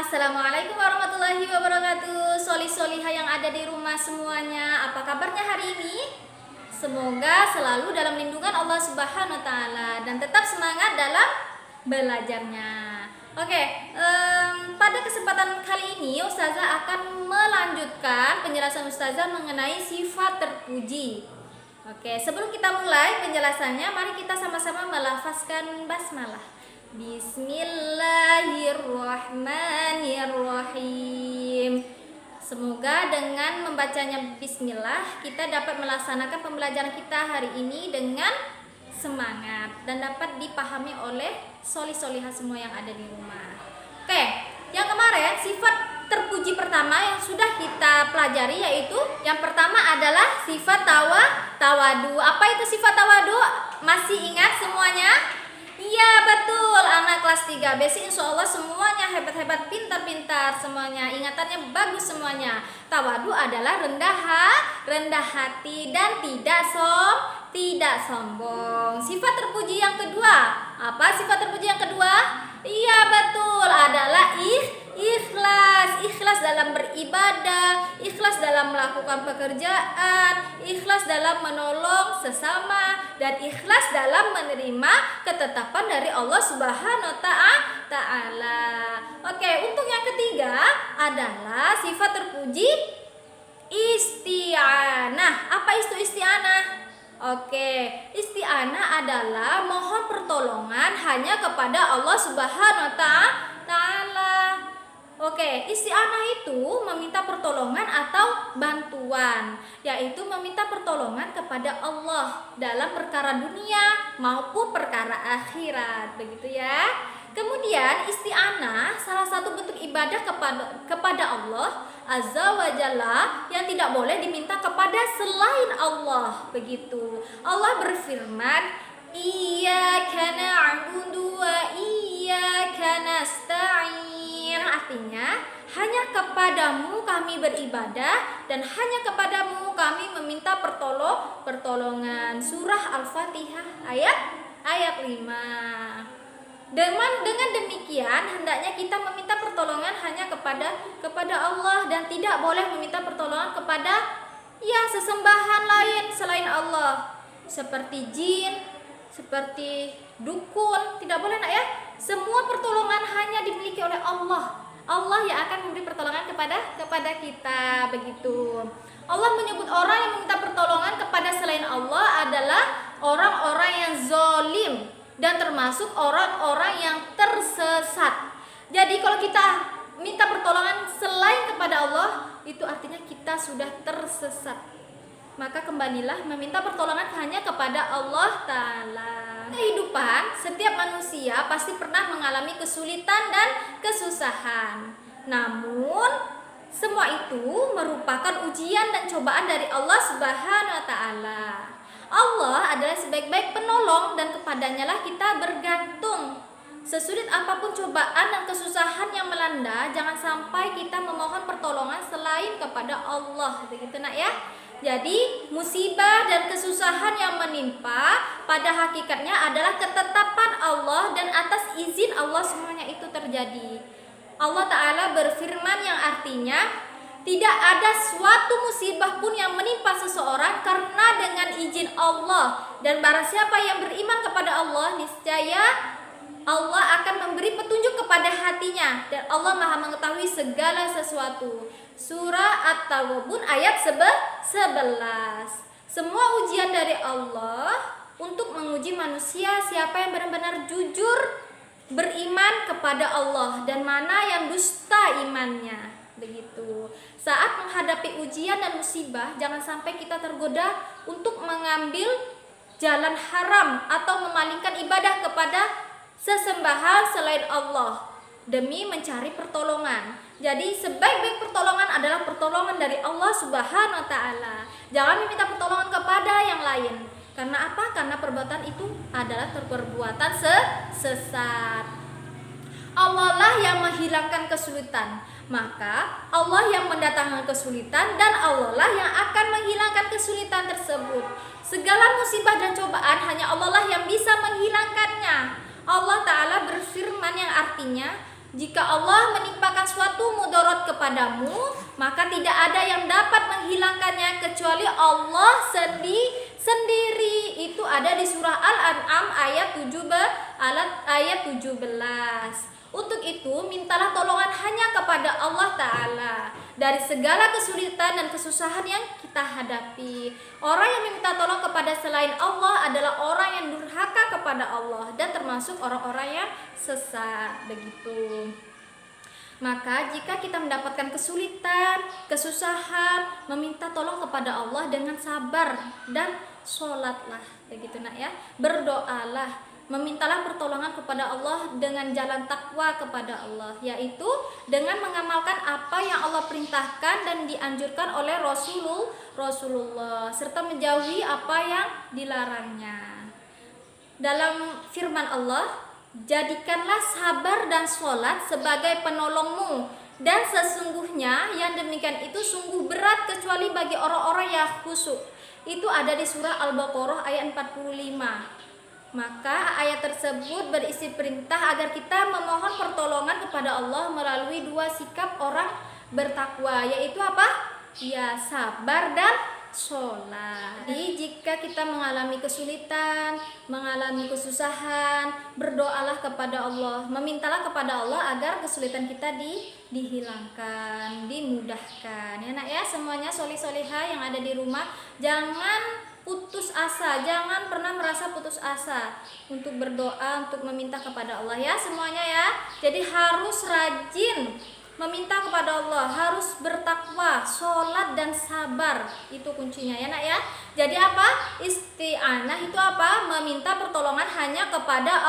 Assalamualaikum warahmatullahi wabarakatuh. Solih-solihah yang ada di rumah semuanya, apa kabarnya hari ini? Semoga selalu dalam lindungan Allah Subhanahu wa Ta'ala dan tetap semangat dalam belajarnya. Oke, pada kesempatan kali ini Ustazah akan melanjutkan penjelasan Ustazah mengenai sifat terpuji. Oke, sebelum kita mulai penjelasannya, mari kita sama-sama melafazkan basmalah. Bismillahirrahmanirrahim. Semoga dengan membacanya bismillah kita dapat melaksanakan pembelajaran kita hari ini dengan semangat dan dapat dipahami oleh solih-solihah semua yang ada di rumah. Oke, yang kemarin sifat terpuji pertama yang sudah kita pelajari yaitu yang pertama adalah sifat tawadu. Apa itu sifat tawadu? Masih ingat semuanya? Iya betul, anak kelas 3 basic insya Allah semuanya hebat-hebat, pintar-pintar semuanya, ingatannya bagus semuanya. Tawadu adalah rendah hati dan tidak sombong. Sifat terpuji yang kedua, apa sifat terpuji yang kedua? Iya betul, adalah ikhlas dalam beribadah, ikhlas dalam melakukan pekerjaan, ikhlas dalam menolong sesama, dan ikhlas dalam menerima ketetapan dari Allah Subhanahu wa Ta'ala. Oke, untuk yang ketiga adalah sifat terpuji isti'anah. Apa itu isti'anah? Oke, isti'anah adalah mohon pertolongan hanya kepada Allah Subhanahu wa Ta'ala. Oke, isti'anah itu meminta pertolongan atau bantuan, yaitu meminta pertolongan kepada Allah dalam perkara dunia maupun perkara akhirat, begitu ya. Kemudian isti'anah salah satu bentuk ibadah kepada Allah Azza wa Jalla yang tidak boleh diminta kepada selain Allah, begitu. Allah berfirman, Iyyaka na'budu wa iyyaka nasta'in. Artinya, hanya kepadamu kami beribadah dan hanya kepadamu kami meminta pertolongan. Surah Al-Fatihah ayat 5. Dengan demikian hendaknya kita meminta pertolongan hanya kepada Allah dan tidak boleh meminta pertolongan kepada sesembahan lain selain Allah, seperti jin, seperti dukun, tidak boleh nak ya. Semua pertolongan hanya dimiliki oleh Allah. Allah yang akan memberi pertolongan kepada kita, begitu. Allah menyebut orang yang meminta pertolongan kepada selain Allah adalah orang-orang yang zalim dan termasuk orang-orang yang tersesat. Jadi kalau kita minta pertolongan selain kepada Allah, itu artinya kita sudah tersesat. Maka kembalilah meminta pertolongan hanya kepada Allah Ta'ala. Kehidupan setiap manusia pasti pernah mengalami kesulitan dan kesusahan. Namun semua itu merupakan ujian dan cobaan dari Allah Subhanahu wa Ta'ala. Allah adalah sebaik-baik penolong dan kepadanya lah kita bergantung. Sesulit apapun cobaan dan kesusahan yang melanda, jangan sampai kita memohon pertolongan selain kepada Allah, begitu nak ya. Jadi musibah dan kesusahan yang menimpa pada hakikatnya adalah ketetapan Allah dan atas izin Allah semuanya itu terjadi. Allah Ta'ala berfirman yang artinya, tidak ada suatu musibah pun yang menimpa seseorang karena dengan izin Allah. Dan barang siapa yang beriman kepada Allah, niscaya Allah akan memberi petunjuk kepada hatinya. Dan Allah Maha mengetahui segala sesuatu. Surah At-Taghabun ayat 11. Semua ujian dari Allah untuk menguji manusia siapa yang benar-benar jujur beriman kepada Allah dan mana yang dusta imannya, begitu. Saat menghadapi ujian dan musibah, jangan sampai kita tergoda untuk mengambil jalan haram atau memalingkan ibadah kepada sesembahan selain Allah demi mencari pertolongan. Jadi sebaik-baik pertolongan adalah pertolongan dari Allah Subhanahu wa Ta'ala. Jangan meminta pertolongan kepada yang lain. Karena apa? Karena perbuatan itu adalah perbuatan sesat. Allah lah yang menghilangkan kesulitan, maka Allah yang mendatangkan kesulitan dan Allah lah yang akan menghilangkan kesulitan tersebut. Segala musibah dan cobaan hanya Allah lah yang bisa menghilangkannya. Allah Ta'ala berfirman yang artinya, Jika Allah menimpakan suatu mudarat kepadamu, maka tidak ada yang dapat menghilangkannya kecuali Allah sendiri. Itu ada di surah Al-An'am ayat 17. Untuk itu, mintalah tolongan hanya kepada Allah Ta'ala dari segala kesulitan dan kesusahan yang kita hadapi. Orang yang meminta tolong kepada selain Allah adalah orang yang durhaka kepada Allah dan termasuk orang-orang yang sesat. Begitu. Maka jika kita mendapatkan kesulitan, kesusahan, meminta tolong kepada Allah dengan sabar dan sholatlah. Begitu nak ya. Berdoalah. Memintalah pertolongan kepada Allah dengan jalan takwa kepada Allah, yaitu dengan mengamalkan apa yang Allah perintahkan dan dianjurkan oleh Rasulullah serta menjauhi apa yang dilarangnya. Dalam firman Allah, jadikanlah sabar dan sholat sebagai penolongmu, dan sesungguhnya yang demikian itu sungguh berat kecuali bagi orang-orang yang khusyuk. Itu ada di surah Al-Baqarah ayat 45. Maka ayat tersebut berisi perintah agar kita memohon pertolongan kepada Allah melalui dua sikap orang bertakwa, yaitu apa? Ya, sabar dan sholat. Jadi jika kita mengalami kesulitan, mengalami kesusahan, berdoalah kepada Allah, memintalah kepada Allah agar kesulitan kita dihilangkan, dimudahkan. Ya nak ya, semuanya solih-solihah yang ada di rumah, jangan putus asa, jangan pernah merasa putus asa untuk berdoa, untuk meminta kepada Allah ya semuanya ya. Jadi harus rajin meminta kepada Allah, harus bertakwa, sholat dan sabar, itu kuncinya ya nak ya. Jadi apa? Isti'anah itu apa? Meminta pertolongan hanya kepada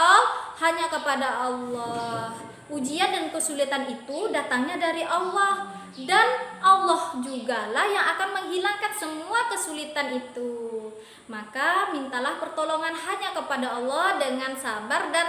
Allah. Ujian dan kesulitan itu datangnya dari Allah, dan Allah jugalah yang akan menghilangkan semua kesulitan itu. Maka mintalah pertolongan hanya kepada Allah dengan sabar dan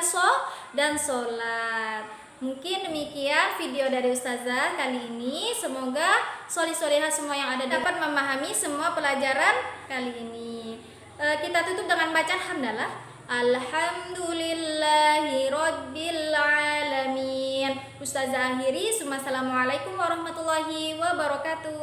sholat. Mungkin demikian video dari Ustazah kali ini. Semoga solih-solihah semua yang ada dapat memahami semua pelajaran kali ini. Kita tutup dengan bacaan hamdalah. Alhamdulillahi Rabbil Alamin. Ustazah akhiri. Assalamualaikum warahmatullahi wabarakatuh.